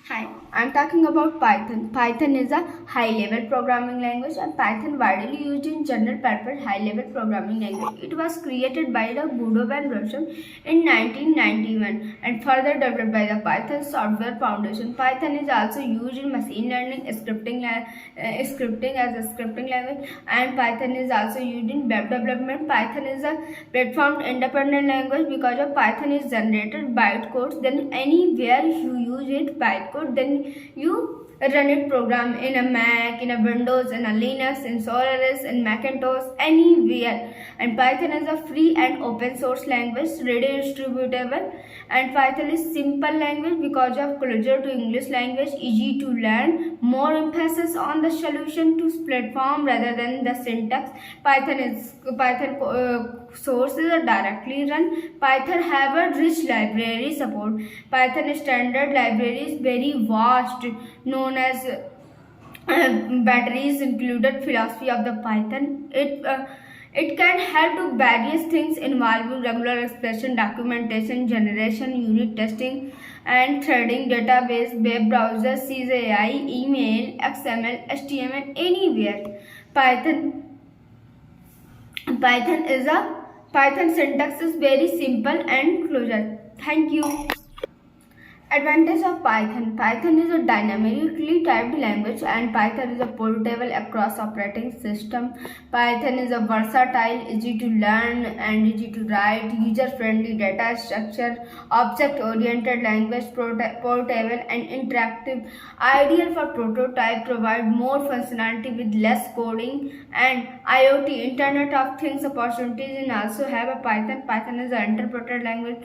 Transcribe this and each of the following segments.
Hi, I'm talking about Python. Python is a high-level programming language and Python widely used in general-purpose high-level programming language. It was created by the Guido Van Rossum in 1991 and further developed by the Python Software Foundation. Python is also used in machine learning, scripting as a scripting language, and Python is also used in web development. Python is a platform-independent language because of Python is generated bytecodes. Then anywhere you use it bytecode, then you run it program in a Mac, in a Windows, in a Linux, in Solaris, in Macintosh, anywhere. And Python is a free and open source language, readily distributable. And Python is simple language because of closer to English language, easy to learn, more emphasis on the solution to platform rather than the syntax. Python sources are directly run. Python have a rich library support. Python standard library is very vast, known as batteries included philosophy of the Python. It can help to various things involving regular expression, documentation, generation, unit testing, and threading, database, web browser, CGI, email, XML, HTML, anywhere. Python syntax is very simple and closure. Thank you. Advantage of Python. Python is a dynamically typed language and Python is a portable across operating system. Python is a versatile, easy to learn and easy to write, user-friendly data structure, object-oriented language, portable and interactive, ideal for prototype, provide more functionality with less coding, and IoT, Internet of Things opportunities, and also have a Python. Python is an interpreted language,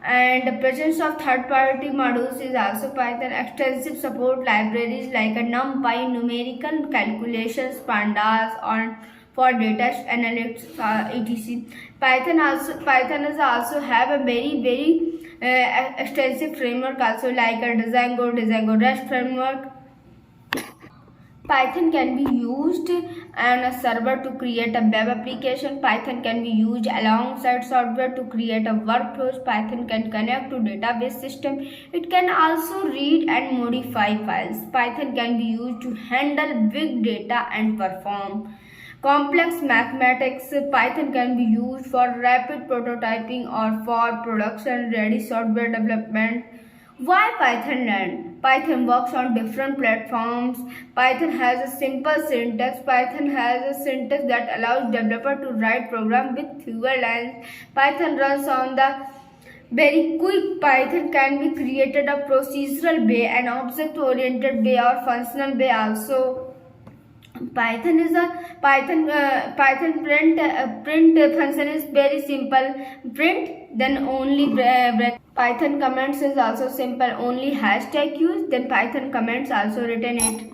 and the presence of third-party modules is also Python. Extensive support libraries like a NumPy, numerical calculations, pandas, or for data analytics, etc. Python is also have a very extensive framework also like a Django REST framework. Python can be used on a server to create a web application. Python can be used alongside software to create a workflows. Python can connect to database system. It can also read and modify files. Python can be used to handle big data and perform complex mathematics. Python can be used for rapid prototyping or for production-ready software development. Why Python learn? Python works on different platforms. Python has a simple syntax. Python has a syntax that allows developer to write program with fewer lines. Python runs on the very quick. Python can be created a procedural way, an object-oriented way, or functional way also. Python print function is very simple. Print, then only break. Python comments is also simple. Only hashtag use. Then Python comments also written it.